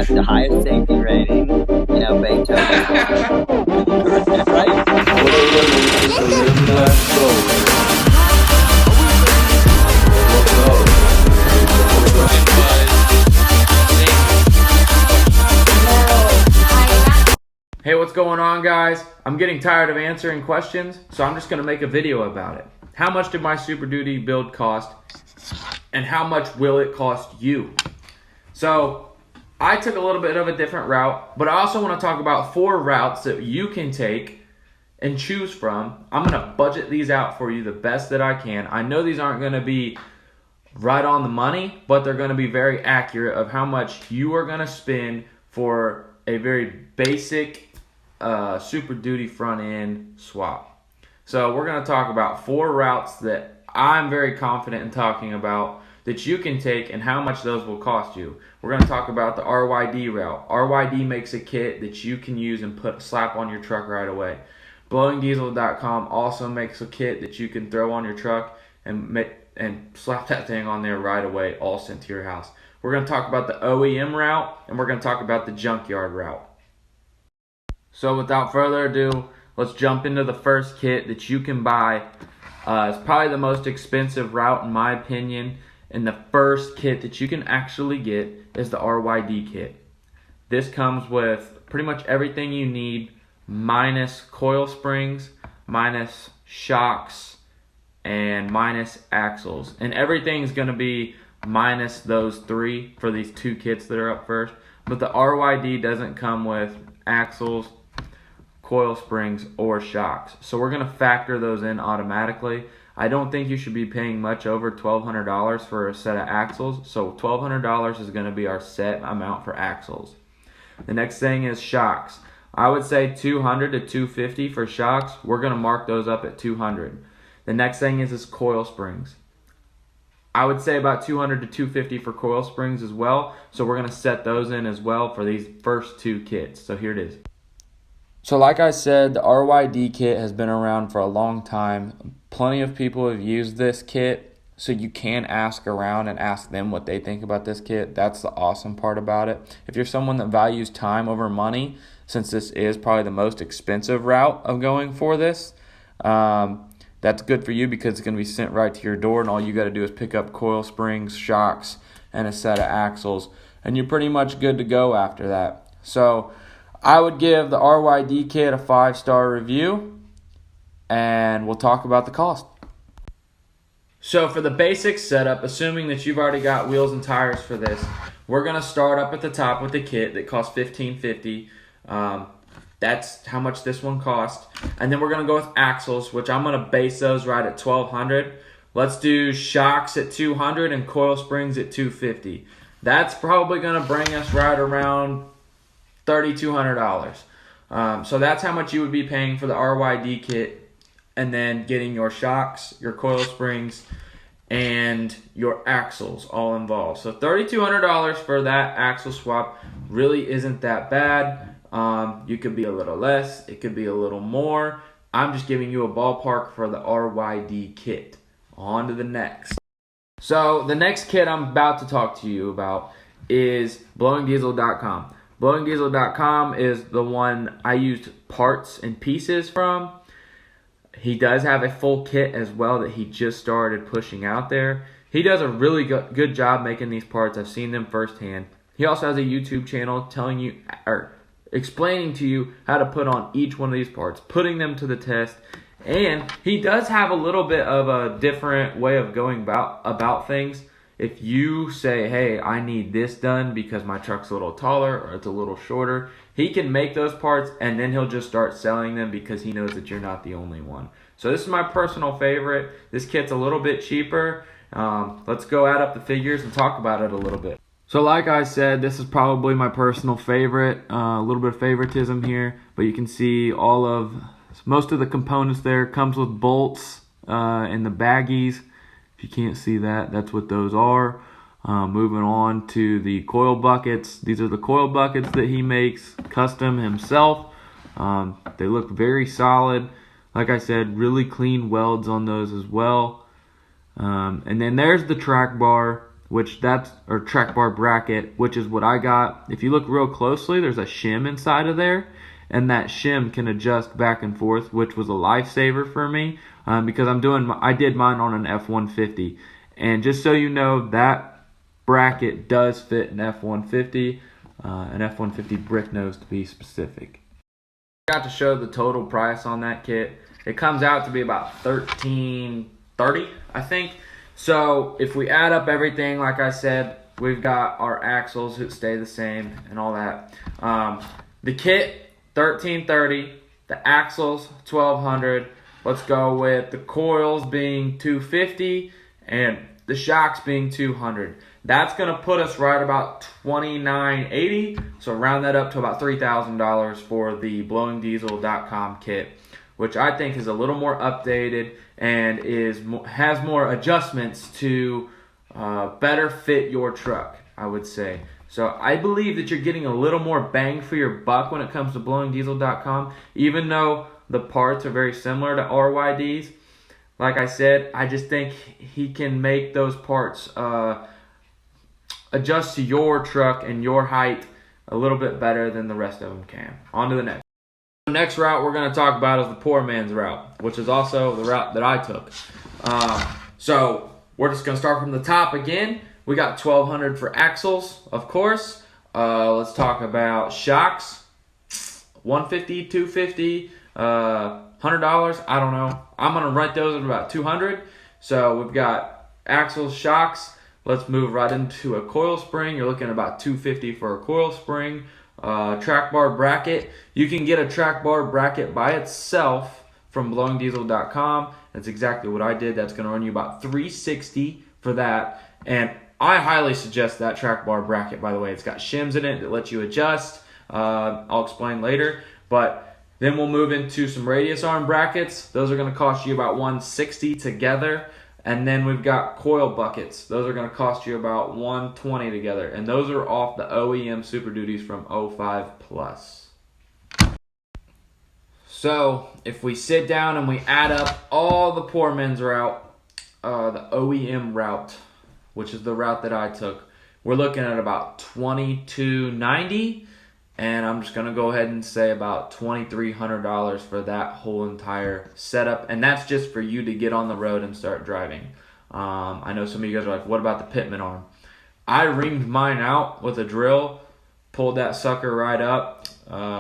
got the highest safety rating, Beethoven. Right? Hey, what's going on, guys? I'm getting tired of answering questions, so I'm just going to make a video about it. How much did my Superduty build cost, and how much will it cost you? So, I took a little bit of a different route, but I also want to talk about 4 routes that you can take and choose from. I'm going to budget these out for you the best that I can. I know these aren't going to be right on the money, but they're going to be very accurate of how much you are going to spend for a very basic Superduty front end swap. So we're going to talk about 4 routes that I'm very confident in talking about that you can take and how much those will cost you. We're going to talk about the RYD route. RYD makes a kit that you can use and slap on your truck right away. BlowingDiesel.com also makes a kit that you can throw on your truck and slap that thing on there right away, all sent to your house. We're going to talk about the OEM route, and we're going to talk about the junkyard route. So without further ado, let's jump into the first kit that you can buy. It's probably the most expensive route in my opinion, and the first kit that you can actually get is the RYD kit. This comes with pretty much everything you need, minus coil springs, minus shocks, and minus axles. And everything's going to be minus those 3 for these 2 kits that are up first. But the RYD doesn't come with axles, coil springs, or shocks. So we're going to factor those in automatically. I don't think you should be paying much over $1,200 for a set of axles. So $1,200 is going to be our set amount for axles. The next thing is shocks. I would say $200 to $250 for shocks. We're going to mark those up at $200. The next thing is coil springs. I would say about $200 to $250 for coil springs as well. So we're going to set those in as well for these first 2 kits. So here it is. So like I said, the RYD kit has been around for a long time. Plenty of people have used this kit. So you can ask around and ask them what they think about this kit. That's the awesome part about it. If you're someone that values time over money, since this is probably the most expensive route of going for this, that's good for you because it's going to be sent right to your door, and all you got to do is pick up coil springs, shocks, and a set of axles, and you're pretty much good to go after that. So I would give the RYD kit a 5-star review, and we'll talk about the cost. So for the basic setup, assuming that you've already got wheels and tires for this, we're going to start up at the top with the kit that costs $1,550. That's how much this one cost. And then we're going to go with axles, which I'm going to base those right at $1,200. Let's do shocks at $200 and coil springs at $250. That's probably going to bring us right around $3,200. So that's how much you would be paying for the RYD kit, and then getting your shocks, your coil springs, and your axles all involved. So $3,200 for that axle swap really isn't that bad. You could be a little less, it could be a little more. I'm just giving you a ballpark for the RYD kit. On to the next. So the next kit I'm about to talk to you about is BlowingDiesel.com. BlowingDiesel.com is the one I used parts and pieces from. He does have a full kit as well that he just started pushing out there. He does a really good job making these parts. I've seen them firsthand. He also has a YouTube channel telling you, or explaining to you how to put on each one of these parts, putting them to the test. And he does have a little bit of a different way of going about things. If you say, hey, I need this done because my truck's a little taller or it's a little shorter, he can make those parts, and then he'll just start selling them because he knows that you're not the only one. So this is my personal favorite. This kit's a little bit cheaper. Let's go add up the figures and talk about it a little bit. So like I said, this is probably my personal favorite. A little bit of favoritism here, but you can see most of the components there. Comes with bolts and the baggies. If you can't see that, that's what those are. Moving on to the coil buckets. These are the coil buckets that he makes custom himself. They look very solid. Like I said, really clean welds on those as well. And then there's the track bar, or track bar bracket, which is what I got. If you look real closely, there's a shim inside of there, and that shim can adjust back and forth, which was a lifesaver for me because I did mine on an F-150. And just so you know, that bracket does fit an F-150, an F-150 brick nose to be specific. I got to show the total price on that kit. It comes out to be about $13.30, I think. So if we add up everything, like I said, we've got our axles that stay the same and all that. The kit, $13.30. The axles, $1,200. Let's go with the coils being $250 and the shocks being $200. That's gonna put us right about $29.80. So round that up to about $3,000 for the blowingdiesel.com kit, which I think is a little more updated and has more adjustments to better fit your truck, I would say. So I believe that you're getting a little more bang for your buck when it comes to blowingdiesel.com, even though the parts are very similar to RYD's. Like I said, I just think he can make those parts adjust to your truck and your height a little bit better than the rest of them can. On to the next. The next route we're going to talk about is the poor man's route, which is also the route that I took. So we're just going to start from the top again. We got $1,200 for axles, of course. Let's talk about shocks. $150, $250, $100. I don't know. I'm going to rent those at about $200. So we've got axles, shocks. Let's move right into a coil spring. You're looking at about $250 for a coil spring. Track bar bracket. You can get a track bar bracket by itself from blowingdiesel.com. That's exactly what I did. That's going to run you about $360 for that. And I highly suggest that track bar bracket, by the way. It's got shims in it that let you adjust. I'll explain later. But then we'll move into some radius arm brackets. Those are going to cost you about $160 together. And then we've got coil buckets. Those are going to cost you about $120 together. And those are off the OEM Superduties from 05 Plus. So if we sit down and we add up all the poor men's route, the OEM route, which is the route that I took, we're looking at about $22.90. And I'm just going to go ahead and say about $2,300 for that whole entire setup. And that's just for you to get on the road and start driving. I know some of you guys are like, what about the pitman arm? I reamed mine out with a drill, pulled that sucker right up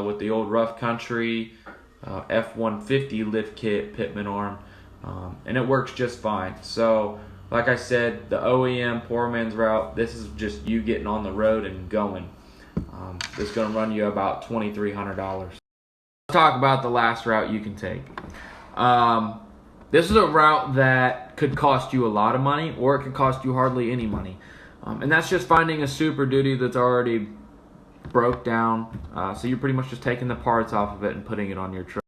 with the old Rough Country F-150 lift kit pitman arm. And it works just fine. So like I said, the OEM Poor Man's route, this is just you getting on the road and going. It's going to run you about $2,300. Let's talk about the last route you can take. This is a route that could cost you a lot of money, or it could cost you hardly any money. And that's just finding a Super Duty that's already broke down. So you're pretty much just taking the parts off of it and putting it on your truck.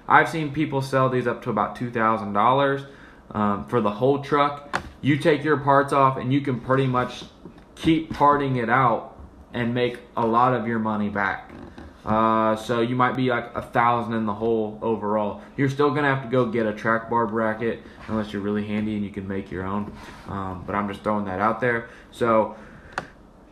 I've seen people sell these up to about $2,000 for the whole truck. You take your parts off and you can pretty much keep parting it out and make a lot of your money back. So you might be like $1,000 in the hole overall. You're still gonna have to go get a track bar bracket unless you're really handy and you can make your own. But I'm just throwing that out there. So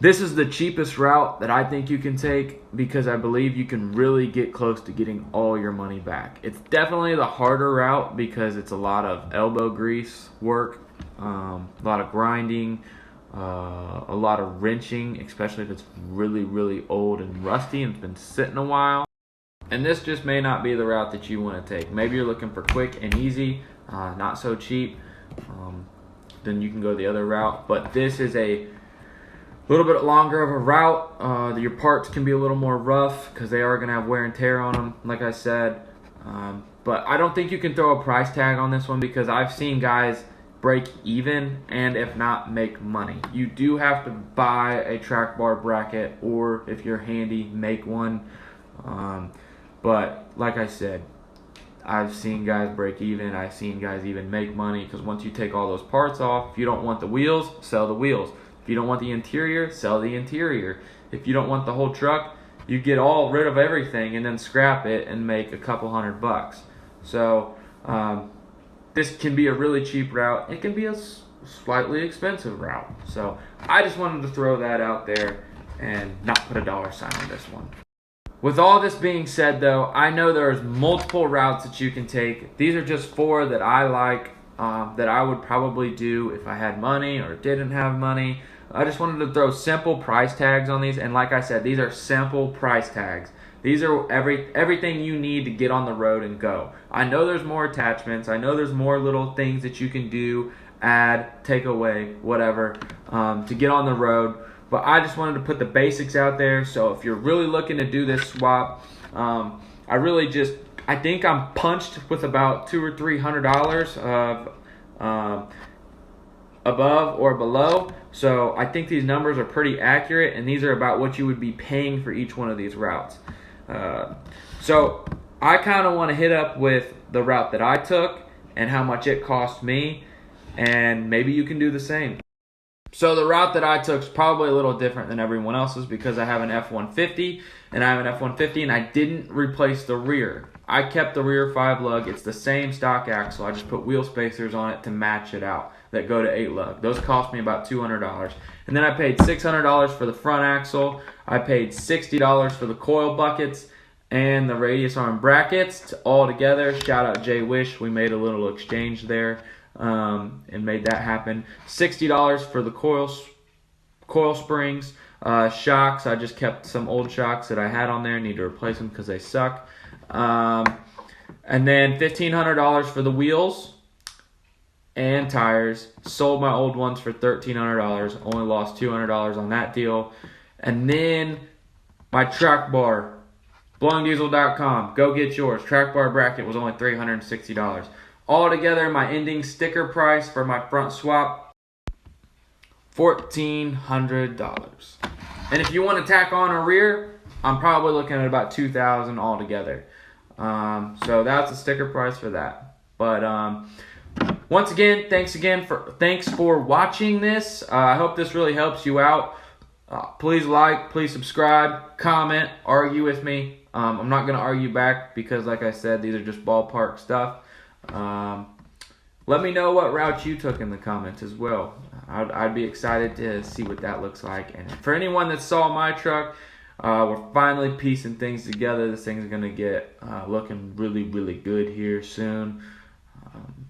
this is the cheapest route that I think you can take because I believe you can really get close to getting all your money back. It's definitely the harder route because it's a lot of elbow grease work, a lot of grinding, a lot of wrenching, especially if it's really, really old and rusty and it's been sitting a while. And this just may not be the route that you want to take. Maybe you're looking for quick and easy, not so cheap. Then you can go the other route. But this is a little bit longer of a route. Your parts can be a little more rough because they are going to have wear and tear on them, like I said. But I don't think you can throw a price tag on this one because I've seen guys break even and if not make money. You do have to buy a track bar bracket, or if you're handy, make one. But like I said, I've seen guys break even. I've seen guys even make money because once you take all those parts off, if you don't want the wheels, sell the wheels. If you don't want the interior, sell the interior. If you don't want the whole truck, you get all rid of everything and then scrap it and make a couple $100. So This can be a really cheap route. It can be a slightly expensive route. So I just wanted to throw that out there and not put a dollar sign on this one. With all this being said though, I know there's multiple routes that you can take. These are just 4 that I like, that I would probably do if I had money or didn't have money. I just wanted to throw simple price tags on these, and like I said, these are simple price tags. These are everything you need to get on the road and go. I know there's more attachments. I know there's more little things that you can do, add, take away, whatever, to get on the road. But I just wanted to put the basics out there. So if you're really looking to do this swap, I think I'm punched with about $200 or $300 of above or below. So I think these numbers are pretty accurate, and these are about what you would be paying for each one of these routes. So I kind of want to hit up with the route that I took and how much it cost me, and maybe you can do the same. So the route that I took is probably a little different than everyone else's because I have an F-150 and I didn't replace the rear. I kept the rear 5-lug. It's the same stock axle. I just put wheel spacers on it to match it out that go to 8-lug. Those cost me about $200. And then I paid $600 for the front axle. I paid $60 for the coil buckets and the radius arm brackets all together. Shout out Jay Wish. We made a little exchange there. And made that happen. $60 for the coil springs, shocks. I just kept some old shocks that I had on there. Need to replace them because they suck. And then $1,500 for the wheels and tires. Sold my old ones for $1,300. Only lost $200 on that deal. And then my track bar, blowingdiesel.com. Go get yours. Track bar bracket was only $360. Altogether, my ending sticker price for my front swap, $1,400. And if you want to tack on a rear, I'm probably looking at about $2,000 altogether. So that's the sticker price for that. But once again, thanks for watching this. I hope this really helps you out. Please like, please subscribe, comment, argue with me. I'm not going to argue back because, like I said, these are just ballpark stuff. Let me know what route you took in the comments as well. I'd be excited to see what that looks like. And for anyone that saw my truck, we're finally piecing things together. This thing's going to get looking really, really good here soon.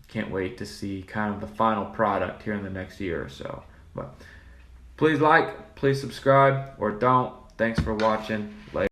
Can't wait to see kind of the final product here in the next year or so. But please like, please subscribe, or don't. Thanks for watching. Later.